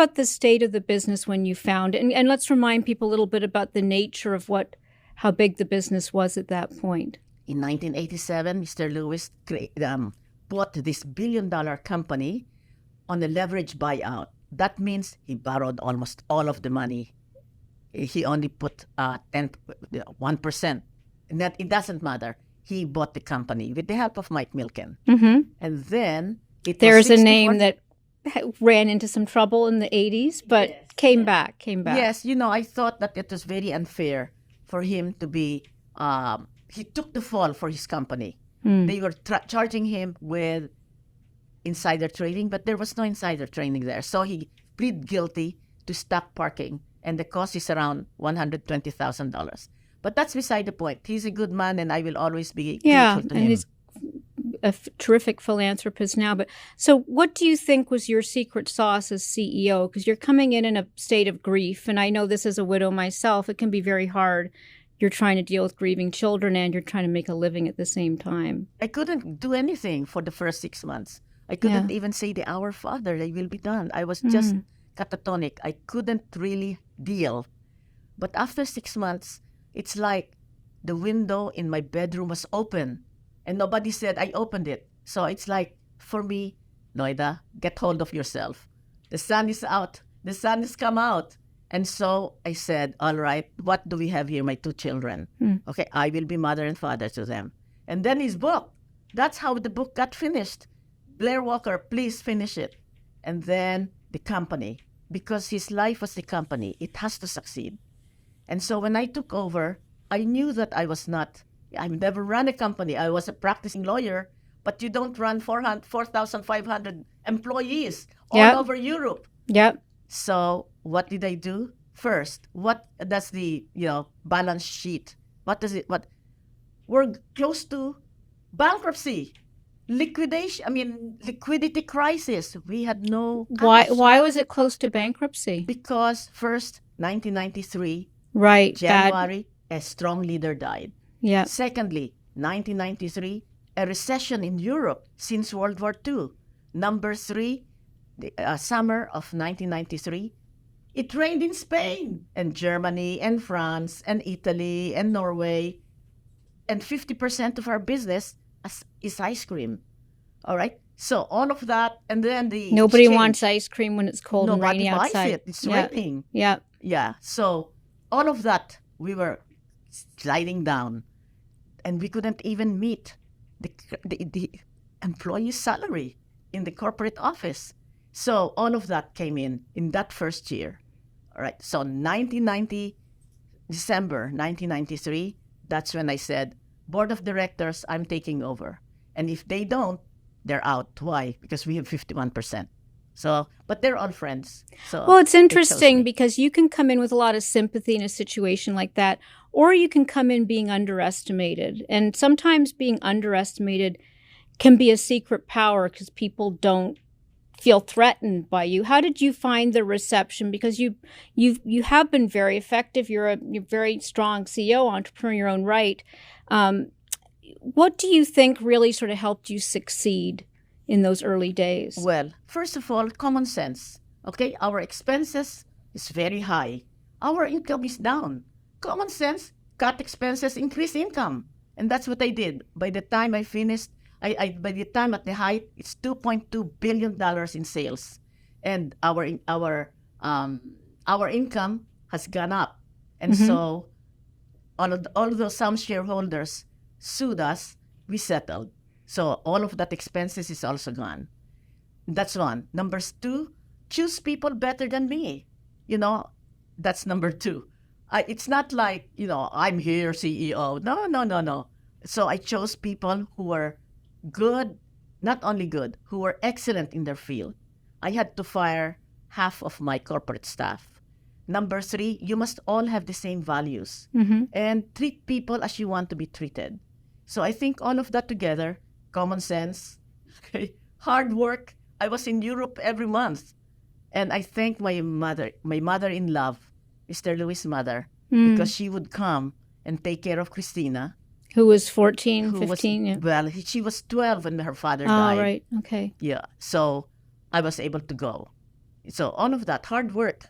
about the state of the business when you found it, and let's remind people a little bit about the nature of how big the business was at that point. In 1987, Mr. Lewis bought this billion-dollar company on a leverage buyout. That means he borrowed almost all of the money. He only put 1%. That it doesn't matter. He bought the company with the help of Mike Milken. Mm-hmm. And then there's a name that ran into some trouble in the 80s, but yes, came back. Yes, I thought that it was very unfair for him to be, he took the fall for his company. They were charging him with insider trading, but there was no insider trading there. So he pleaded guilty to stock parking, and the cost is around $120,000. But that's beside the point. He's a good man, and I will always be grateful to him. And he's a terrific philanthropist now. But so what do you think was your secret sauce as CEO? Because you're coming in a state of grief, and I know this as a widow myself, it can be very hard. You're trying to deal with grieving children, and you're trying to make a living at the same time. I couldn't do anything for the first 6 months. I couldn't even say the Our Father, they will be done. I was just catatonic. I couldn't really deal. But after 6 months, it's like the window in my bedroom was open and nobody said I opened it. So it's like, for me, Loida, get hold of yourself. The sun is out. The sun has come out. And so I said, all right, what do we have here? My 2 children. Okay, I will be mother and father to them. And then his book. That's how the book got finished. Blair Walker, please finish it. And then the company. Because his life was the company. It has to succeed. And so when I took over, I knew that I've never run a company. I was a practicing lawyer, but you don't run 4,500 employees all over Europe. Yep. So what did I do? First, what does the balance sheet? We're close to bankruptcy, liquidity crisis. We had no. Why was it close to bankruptcy? Because first, 1993. Right. January, a strong leader died. Yeah. Secondly, 1993, a recession in Europe since World War II. Number 3, the summer of 1993, it rained in Spain and Germany and France and Italy and Norway. And 50% of our business is ice cream. All right? So all of that, and then nobody wants ice cream when it's cold and rainy outside. Nobody buys it. It's raining. Yeah. Yeah. So all of that, we were sliding down, and we couldn't even meet the employee's salary in the corporate office. So all of that came in that first year. All right. So December 1993, that's when I said, Board of Directors, I'm taking over. And if they don't, they're out. Why? Because we have 51%. So, but they're all friends. So well, it's interesting because you can come in with a lot of sympathy in a situation like that, or you can come in being underestimated. And sometimes being underestimated can be a secret power because people don't feel threatened by you. How did you find the reception? Because you have been very effective. You're a very strong CEO, entrepreneur in your own right. What do you think really sort of helped you succeed in those early days? Well, first of all, common sense. Okay, our expenses is very high. Our income is down. Common sense, cut expenses, increase income. And that's what I did. By the time I finished, by the time at the height, it's $2.2 billion in sales. And our income has gone up. And so although some shareholders sued us, we settled. So all of that expenses is also gone. That's one. Number 2, choose people better than me. That's number 2. It's not like, I'm here, CEO. No. So I chose people who were good, not only good, who were excellent in their field. I had to fire half of my corporate staff. Number 3, you must all have the same values and treat people as you want to be treated. So I think all of that together, common sense, hard work. I was in Europe every month. And I thank my mother-in-law, Mr. Lewis' mother, because she would come and take care of Christina. Who was 14, 15? Well, she was 12 when her father died. Oh, right. Okay. Yeah. So I was able to go. So all of that hard work